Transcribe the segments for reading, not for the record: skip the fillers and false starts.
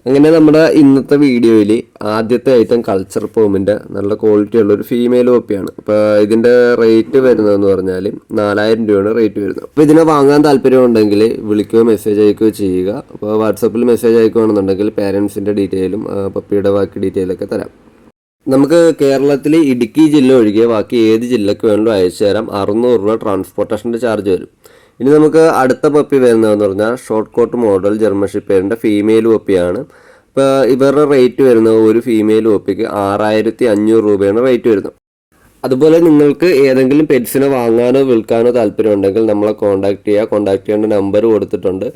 അങ്ങനെ നമ്മുടെ ഇന്നത്തെ വീഡിയോയിൽ ആദ്യത്തെ ഐറ്റം കൾച്ചർ പോമിൻ്റെ നല്ല ക്വാളിറ്റി ഉള്ള ഒരു ഫീമെയിൽ കോപ്പിയാണ്. അപ്പോൾ ഇതിൻ്റെ റേറ്റ് വരുന്നതെന്ന് പറഞ്ഞാൽ 4000 രൂപയാണ് റേറ്റ് വരുന്നത്. അപ്പോൾ ഇതിനെ വാങ്ങാൻ താല്പര്യമുണ്ടെങ്കിൽ വിളിക്കുകയോ മെസ്സേജ് അയക്കുകയോ ചെയ്യുക. അപ്പോൾ വാട്സപ്പിൽ മെസ്സേജ് അയക്കുകയാണെന്നുണ്ടെങ്കിൽ പാരൻസിൻ്റെ ഡീറ്റെയിലും പപ്പിയുടെ ബാക്കി ഡീറ്റെയിലൊക്കെ തരാം. നമുക്ക് കേരളത്തിൽ ഇടുക്കി ജില്ല ഒഴികെ ബാക്കി ഏത് ജില്ലയ്ക്ക് വേണമെങ്കിലും അയച്ചു തരാം. 600 രൂപ ട്രാൻസ്പോർട്ടേഷൻ്റെ ചാർജ് വരും. ഇനി നമുക്ക് അടുത്ത പപ്പി വരുന്നതെന്ന് പറഞ്ഞാൽ ഷോർട്ട് കോട്ട് മോഡൽ ജർമ്മൻ ഷെപ്പേർഡിൻ്റെ ഫീമെയിൽ പപ്പിയാണ്. ഇപ്പോൾ ഇവരുടെ റേറ്റ് വരുന്നത് ഒരു ഫീമെയിൽ പപ്പിക്ക് 6500 രൂപയാണ് റേറ്റ് വരുന്നത്. അതുപോലെ നിങ്ങൾക്ക് ഏതെങ്കിലും പെറ്റ്സിനെ വാങ്ങാനോ വിൽക്കാനോ താല്പര്യമുണ്ടെങ്കിൽ നമ്മളെ കോൺടാക്ട് ചെയ്യുക. കോൺടാക്ട് ചെയ്യേണ്ട നമ്പർ കൊടുത്തിട്ടുണ്ട്.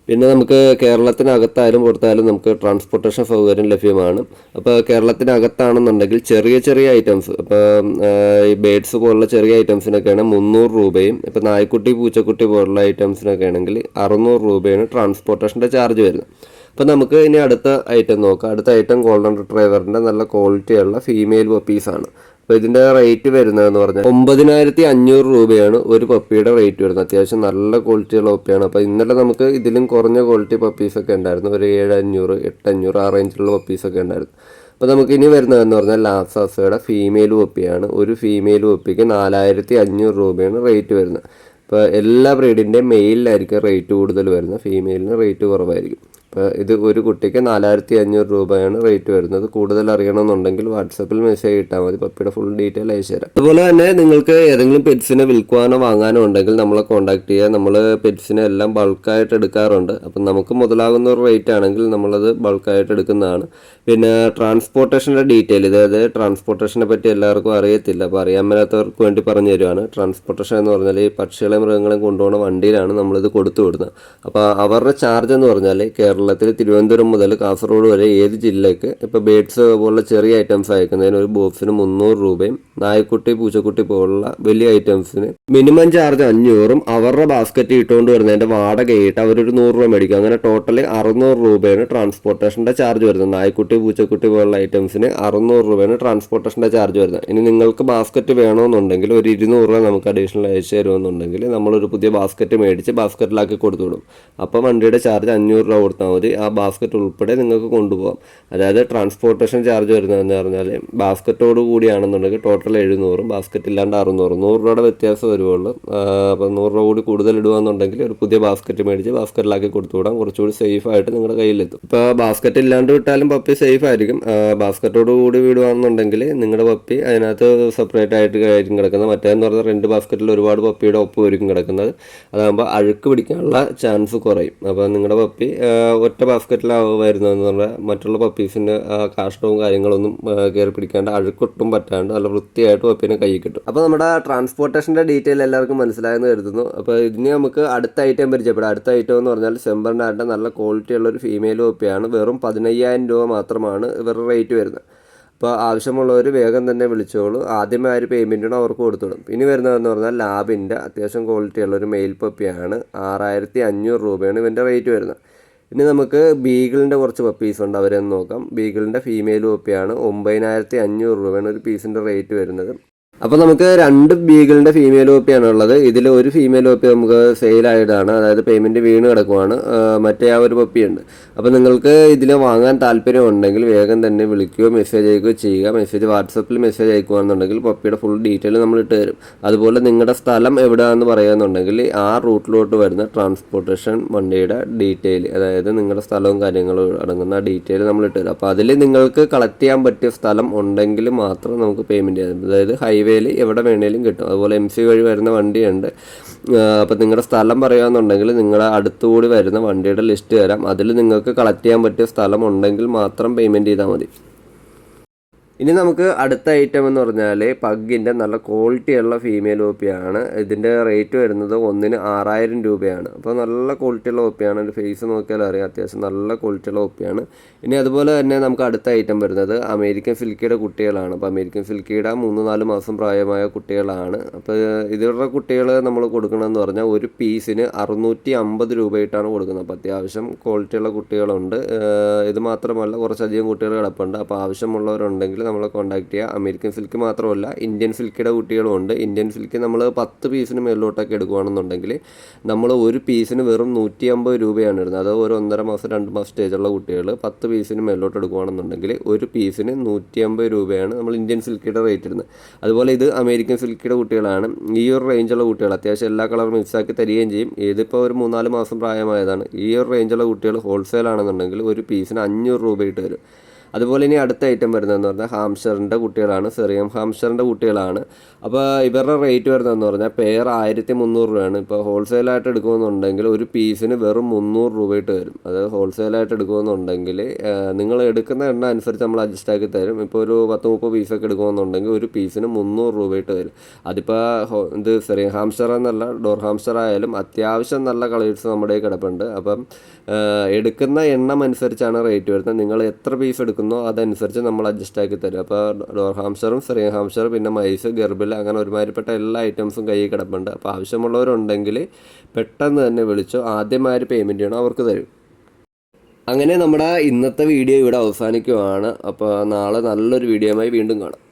പിന്നെ നമുക്ക് കേരളത്തിനകത്തായാലും പുറത്തായാലും നമുക്ക് ട്രാൻസ്പോർട്ടേഷൻ സൗകര്യം ലഭ്യമാണ്. അപ്പോൾ കേരളത്തിനകത്താണെന്നുണ്ടെങ്കിൽ ചെറിയ ചെറിയ ഐറ്റംസ്, ഇപ്പോൾ ഈ ബേഡ്സ് പോലുള്ള ചെറിയ ഐറ്റംസിനൊക്കെയാണ് 300 രൂപയും, ഇപ്പോൾ നായ്ക്കുട്ടി പൂച്ചക്കുട്ടി പോലുള്ള ഐറ്റംസിനൊക്കെ ആണെങ്കിൽ 600 രൂപയാണ് ട്രാൻസ്പോർട്ടേഷൻ്റെ ചാർജ് വരുന്നത്. അപ്പോൾ നമുക്ക് ഇനി അടുത്ത ഐറ്റം നോക്കാം. അടുത്ത ഐറ്റം ഗോൾഡൻ റിട്രൈവറിൻ്റെ നല്ല ക്വാളിറ്റിയുള്ള ഫീമെയിൽ പപ്പീസാണ്. അപ്പോൾ ഇതിൻ്റെ റേറ്റ് വരുന്നതെന്ന് പറഞ്ഞാൽ 9500 രൂപയാണ് ഒരു പപ്പിയുടെ റേറ്റ് വരുന്നത്. അത്യാവശ്യം നല്ല ക്വാളിറ്റിയുള്ള പപ്പിയാണ്. അപ്പോൾ ഇന്നലെ നമുക്ക് ഇതിലും കുറഞ്ഞ ക്വാളിറ്റി പപ്പീസൊക്കെ ഉണ്ടായിരുന്നു. ഒരു 7500, 800 ആ റേഞ്ചിലുള്ള പപ്പീസൊക്കെ ഉണ്ടായിരുന്നു. അപ്പോൾ നമുക്ക് ഇനി വരുന്നതെന്ന് പറഞ്ഞാൽ ലാസാസയുടെ ഫീമെയിൽ പപ്പിയാണ്. ഒരു ഫീമെയിൽ പപ്പിക്ക് 4500 രൂപയാണ് റേറ്റ് വരുന്നത്. ഇപ്പോൾ എല്ലാ ബ്രീഡിൻ്റെയും മെയിലിലായിരിക്കും റേറ്റ് കൂടുതൽ വരുന്നത്, ഫീമെയിലിന് റേറ്റ് കുറവായിരിക്കും. അപ്പോൾ ഇത് ഒരു കുട്ടിക്ക് 4500 രൂപയാണ് റേറ്റ് വരുന്നത്. കൂടുതൽ അറിയണമെന്നുണ്ടെങ്കിൽ വാട്സപ്പിൽ മെസ്സേജ് ഇട്ടാൽ മതി, പപ്പിയുടെ ഫുൾ ഡീറ്റെയിൽ അയച്ചു തരാം. അതുപോലെ തന്നെ നിങ്ങൾക്ക് ഏതെങ്കിലും പെറ്റ്സിനെ വിൽക്കുവാനോ വാങ്ങാനോ ഉണ്ടെങ്കിൽ നമ്മളെ കോൺടാക്ട് ചെയ്യുക. നമ്മൾ പെറ്റ്സിനെ എല്ലാം ബൾക്കായിട്ട് എടുക്കാറുണ്ട്. അപ്പം നമുക്ക് മുതലാകുന്ന ഒരു റേറ്റ് ആണെങ്കിൽ നമ്മളത് ബൾക്കായിട്ട് എടുക്കുന്നതാണ്. പിന്നെ ട്രാൻസ്പോർട്ടേഷൻ്റെ ഡീറ്റെയിൽ, അതായത് ട്രാൻസ്പോർട്ടേഷനെ പറ്റി എല്ലാവർക്കും അറിയത്തില്ല. അപ്പോൾ അറിയാൻ മേലാത്തവർക്ക് വേണ്ടി പറഞ്ഞു തരുവാണ്. ട്രാൻസ്പോർട്ടേഷൻ എന്ന് പറഞ്ഞാൽ ഈ പക്ഷികളെയും മൃഗങ്ങളെയും കൊണ്ടുപോകുന്ന വണ്ടിയിലാണ് നമ്മളിത് കൊടുത്തു വിടുന്നത്. അപ്പോൾ അവരുടെ ചാർജ് എന്ന് പറഞ്ഞാൽ കേരളത്തിൽ തിരുവനന്തപുരം മുതൽ കാസർഗോഡ് വരെ ഏത് ജില്ലയ്ക്ക് ഇപ്പോൾ ബേഡ്സ് പോലുള്ള ചെറിയ ഐറ്റംസ് അയക്കുന്നതിന് ഒരു ബോക്സിന് 300 രൂപയും, നായ്ക്കുട്ടി പൂച്ചക്കുട്ടി പോലുള്ള വലിയ ഐറ്റംസിന് മിനിമം ചാർജ് 500ഉം, അവരുടെ ബാസ്ക്കറ്റ് ഇട്ടുകൊണ്ട് വരുന്നതിൻ്റെ വാടകയിട്ട് അവരൊരു 100 രൂപ മേടിക്കും. അങ്ങനെ ടോട്ടൽ 600 രൂപയാണ് ട്രാൻസ്പോർട്ടേഷൻ്റെ ചാർജ് വരുന്നത്. നായ്ക്കുട്ടി പൂച്ചക്കുട്ടി പോലുള്ള ഐറ്റംസിന് 600 രൂപയാണ് ട്രാൻസ്പോർട്ടേഷൻ്റെ ചാർജ് വരുന്നത്. ഇനി നിങ്ങൾക്ക് ബാസ്ക്കറ്റ് വേണമെന്നുണ്ടെങ്കിൽ ഒരു 200 രൂപ നമുക്ക് അഡീഷണൽ അയച്ചു തരുമെന്നുണ്ടെങ്കിൽ നമ്മളൊരു പുതിയ ബാസ്ക്കറ്റ് മേടിച്ച് ബാസ്ക്കറ്റിലാക്കി കൊടുത്തു വിടും. അപ്പോൾ വണ്ടിയുടെ ചാർജ് 500 രൂപ കൊടുത്താൽ മതി. ആ ബാസ്ക്കറ്റ് ഉൾപ്പെടെ നിങ്ങൾക്ക് കൊണ്ടുപോകാം. അതായത് ട്രാൻസ്പോർട്ടേഷൻ ചാർജ് വരുന്നതെന്ന് പറഞ്ഞാൽ ബാസ്ക്കറ്റോട് കൂടിയാണെന്നുണ്ടെങ്കിൽ ടോട്ടൽ 700, ബാസ്ക്കറ്റ് ഇല്ലാണ്ട് 600, 100 രൂപയുടെ വ്യത്യാസം വരുവുള്ളൂ. അപ്പോൾ 100 രൂപ കൂടി കൂടുതൽ ഇടുകയെന്നുണ്ടെങ്കിൽ ഒരു പുതിയ ബാസ്ക്കറ്റ് മേടിച്ച് ബാസ്ക്കറ്റിലാക്കി കൊടുത്തു വിടാം. കുറച്ചുകൂടി സേഫ് ആയിട്ട് നിങ്ങളുടെ കയ്യിലെത്തും. ഇപ്പോൾ ബാസ്ക്കറ്റ് ഇല്ലാണ്ട് വിട്ടാലും പപ്പി സേഫ് ആയിരിക്കും. ബാസ്ക്കറ്റോട് കൂടി വിടുകയാണെന്നുണ്ടെങ്കിൽ നിങ്ങളുടെ പപ്പി അതിനകത്ത് സെപ്പറേറ്റ് ആയിട്ട് ആയിരിക്കും കിടക്കുന്നത്. മറ്റേതെന്ന് പറഞ്ഞാൽ 2 ബാസ്ക്കറ്റിൽ ഒരുപാട് പപ്പിയുടെ ഒപ്പമായിരിക്കും കിടക്കുന്നത്. അതാകുമ്പോൾ അഴുക്ക് പിടിക്കാനുള്ള ചാൻസ് കുറയും. അപ്പോൾ നിങ്ങളുടെ പപ്പി ഒറ്റ ബാസ്ക്കറ്റിലാവുക വരുന്നതെന്ന് പറഞ്ഞാൽ മറ്റുള്ള പപ്പീസിൻ്റെ കാഷ്ടവും കാര്യങ്ങളൊന്നും കയറി പിടിക്കാണ്ട് അഴുക്കൊട്ടും പറ്റാണ്ട് നല്ല വൃത്തിയായിട്ട് പപ്പീനെ കൈ കിട്ടും. അപ്പോൾ നമ്മുടെ ട്രാൻസ്പോർട്ടേഷൻ്റെ ഡീറ്റെയിൽ എല്ലാവർക്കും മനസ്സിലായെന്ന് കരുതുന്നു. അപ്പോൾ ഇതിന് നമുക്ക് അടുത്ത ഐറ്റം പരിചയപ്പെടാം. അടുത്ത ഐറ്റം എന്ന് പറഞ്ഞാൽ സെമ്പറിനായിട്ട് നല്ല ക്വാളിറ്റി ഉള്ളൊരു ഫീമെയിൽ പപ്പിയാണ്. വെറും 15000 രൂപ മാത്രമാണ് ഇവരുടെ റേറ്റ് വരുന്നത്. അപ്പോൾ ആവശ്യമുള്ളവർ വേഗം തന്നെ വിളിച്ചോളൂ. ആദ്യമേ ആ ഒരു പേയ്മെൻറ്റിന് അവർക്ക് കൊടുത്തുവിടും. ഇനി വരുന്നതെന്ന് പറഞ്ഞാൽ ലാബിൻ്റെ അത്യാവശ്യം ക്വാളിറ്റി ഉള്ളൊരു മെയിൽ പപ്പിയാണ്. 6500 രൂപയാണ് ഇവൻ്റെ റേറ്റ് വരുന്നത്. ഇനി നമുക്ക് ബീഗിളിൻ്റെ കുറച്ച് പപ്പീസ് ഉണ്ട്, അവരെന്ന് നോക്കാം. ബീഗിളിൻ്റെ ഫീമെയിൽ പപ്പിയാണ്. 9500 രൂപയാണ് ഒരു പീസിൻ്റെ റേറ്റ് വരുന്നത്. അപ്പോൾ നമുക്ക് 2 ബീഗിളിൻ്റെ ഫീമെയിൽ പപ്പിയാണ് ഉള്ളത്. ഇതിൽ ഒരു ഫീമെയിൽ പപ്പി നമുക്ക് സെയിലായിട്ടാണ്, അതായത് പേയ്മെൻറ്റ് വീണ് കിടക്കുവാണ്. മറ്റേ ആ ഒരു പപ്പിയുണ്ട്. അപ്പോൾ നിങ്ങൾക്ക് ഇതിൽ വാങ്ങാൻ താല്പര്യമുണ്ടെങ്കിൽ വേഗം തന്നെ വിളിക്കുകയോ മെസ്സേജ് അയക്കുകയോ ചെയ്യുക. വാട്സപ്പിൽ മെസ്സേജ് അയക്കുകയാണെന്നുണ്ടെങ്കിൽ പപ്പിയുടെ ഫുൾ ഡീറ്റെയിൽ നമ്മൾ ഇട്ട് തരും. അതുപോലെ നിങ്ങളുടെ സ്ഥലം എവിടെയാണെന്ന് പറയുകയെന്നുണ്ടെങ്കിൽ ആ റൂട്ടിലോട്ട് വരുന്ന ട്രാൻസ്പോർട്ടേഷൻ വണ്ടിയുടെ ഡീറ്റെയിൽ, അതായത് നിങ്ങളുടെ സ്ഥലവും കാര്യങ്ങളും അടങ്ങുന്ന ഡീറ്റെയിൽ നമ്മൾ ഇട്ട് തരും. അപ്പോൾ അതിൽ നിങ്ങൾക്ക് കളക്ട് ചെയ്യാൻ പറ്റിയ സ്ഥലം ഉണ്ടെങ്കിൽ മാത്രം നമുക്ക് പേയ്മെൻറ്റ് ചെയ്യാം. അതായത് ഹൈവേയിൽ എവിടെ വേണേലും കിട്ടും. അതുപോലെ MC വഴി വരുന്ന വണ്ടിയുണ്ട്. അപ്പോൾ നിങ്ങളുടെ സ്ഥലം പറയുകയെന്നുണ്ടെങ്കിൽ നിങ്ങളുടെ അടുത്തുകൂടി വരുന്ന വണ്ടിയുടെ ലിസ്റ്റ് തരാം. അതിൽ നിങ്ങൾക്ക് കളക്ട് ചെയ്യാൻ പറ്റിയ സ്ഥലം ഉണ്ടെങ്കിൽ മാത്രം പേയ്മെൻറ്റ് ചെയ്താൽ മതി. ഇനി നമുക്ക് അടുത്ത ഐറ്റം എന്ന് പറഞ്ഞാൽ പഗ്ഗിൻ്റെ നല്ല ക്വാളിറ്റിയുള്ള ഫീമെയിൽ പപ്പിയാണ്. ഇതിൻ്റെ റേറ്റ് വരുന്നത് ഒന്നിന് 6000 രൂപയാണ്. അപ്പോൾ നല്ല ക്വാളിറ്റിയുള്ള പപ്പിയാണ്. ഒരു ഫേസ് നോക്കിയാൽ അറിയാം, അത്യാവശ്യം നല്ല ക്വാളിറ്റിയുള്ള പപ്പിയാണ്. ഇനി അതുപോലെ തന്നെ നമുക്ക് അടുത്ത ഐറ്റം വരുന്നത് അമേരിക്കൻ സിൽക്കിയുടെ കുട്ടികളാണ്. അപ്പോൾ അമേരിക്കൻ സിൽക്കിയുടെ 3-4 മാസം പ്രായമായ കുട്ടികളാണ്. അപ്പോൾ ഇതിലുള്ള കുട്ടികൾ നമ്മൾ കൊടുക്കണമെന്ന് പറഞ്ഞാൽ ഒരു പീസിന് 650 രൂപയായിട്ടാണ് കൊടുക്കുന്നത്. അപ്പോൾ അത്യാവശ്യം ക്വാളിറ്റിയുള്ള കുട്ടികളുണ്ട്. ഇത് മാത്രമല്ല കുറച്ചധികം കുട്ടികൾ കിടപ്പുണ്ട്. അപ്പോൾ ആവശ്യമുള്ളവരുണ്ടെങ്കിൽ നമ്മളെ കോൺടാക്ട് ചെയ്യുക. അമേരിക്കൻ സിൽക്ക് മാത്രമല്ല ഇന്ത്യൻ സിൽക്കിയുടെ കുട്ടികളും ഉണ്ട്. ഇന്ത്യൻ സിൽക്ക് നമ്മൾ 10 പീസിന് മേലോട്ടൊക്കെ എടുക്കുകയാണെന്നുണ്ടെങ്കിൽ നമ്മൾ ഒരു പീസിന് വെറും 150 രൂപയാണ് ഇടുന്നത്. അത് ഒരു 1.5 മാസം 2 മാസം സ്റ്റേജുള്ള കുട്ടികൾ 10 പീസിന് മേലോട്ട് എടുക്കുകയാണെന്നുണ്ടെങ്കിൽ ഒരു പീസിന് 150 രൂപയാണ് നമ്മൾ ഇന്ത്യൻ സിൽക്കിയുടെ റേറ്റ് ഇടുന്നത്. അതുപോലെ ഇത് അമേരിക്കൻ സിൽക്കിയുടെ കുട്ടികളാണ്. ഈ ഒരു റേഞ്ചുള്ള കുട്ടികൾ അത്യാവശ്യം എല്ലാ കളറും മിക്സാക്കി തരികയും ചെയ്യും. ഇതിപ്പോൾ ഒരു 3-4 മാസം പ്രായമായതാണ്. ഈ ഒരു റേഞ്ചുള്ള കുട്ടികൾ ഹോൾസെയിൽ ആണെന്നുണ്ടെങ്കിൽ ഒരു പീസിന് 500 രൂപ ഇട്ട് വരും. അതുപോലെ ഇനി അടുത്ത ഐറ്റം വരുന്നതെന്ന് പറഞ്ഞാൽ ഹാംസ്റ്ററിൻ്റെ കുട്ടികളാണ്, സെറിയം ഹാംസ്റ്ററിൻ്റെ കുട്ടികളാണ്. അപ്പോൾ ഇവരുടെ റേറ്റ് വരുന്നതെന്ന് പറഞ്ഞാൽ പെയർ 1300 രൂപയാണ്. ഇപ്പോൾ ഹോൾസെയിലായിട്ട് എടുക്കുമെന്നുണ്ടെങ്കിൽ ഒരു പീസിന് വെറും 300 രൂപ ഇട്ട് വരും. അത് ഹോൾസെയിലായിട്ട് എടുക്കുമെന്നുണ്ടെങ്കിൽ നിങ്ങൾ എടുക്കുന്ന എണ്ണ അനുസരിച്ച് നമ്മൾ അഡ്ജസ്റ്റ് ആക്കി തരും. ഇപ്പോൾ ഒരു 10-30 പീസൊക്കെ എടുക്കുമെന്നുണ്ടെങ്കിൽ ഒരു പീസിന് 300 രൂപ ഇട്ട് വരും. അതിപ്പോൾ ഇത് സെറിയം ഹാംസ്റ്റർ എന്നല്ല, ഡോർ ഹാംസ്റ്റർ ആയാലും അത്യാവശ്യം നല്ല കളേഴ്സ് നമ്മുടെ കിടപ്പുണ്ട്. അപ്പം എടുക്കുന്ന എണ്ണം അനുസരിച്ചാണ് റേറ്റ് വരുന്നത്. നിങ്ങൾ എത്ര പീസ് എടുക്കുന്നോ അതനുസരിച്ച് നമ്മൾ അഡ്ജസ്റ്റ് ആക്കി തരും. അപ്പോൾ ഡോർ ഹാംസ്റ്ററും സെറിയം ഹാംസ്റ്ററും പിന്നെ മൈസ്, ഗർബിൽ അങ്ങനെ ഒരുമാതിരിപ്പെട്ട എല്ലാ ഐറ്റംസും കയ്യിൽ കിടപ്പുണ്ട്. അപ്പോൾ ആവശ്യമുള്ളവരുണ്ടെങ്കിൽ പെട്ടെന്ന് തന്നെ വിളിച്ചോ. ആദ്യമായൊരു പേയ്മെൻറ്റ് ചെയ്യണം, അവർക്ക് തരും. അങ്ങനെ നമ്മുടെ ഇന്നത്തെ വീഡിയോ ഇവിടെ അവസാനിക്കുവാണ്. അപ്പോൾ നാളെ നല്ലൊരു വീഡിയോയുമായി വീണ്ടും കാണാം.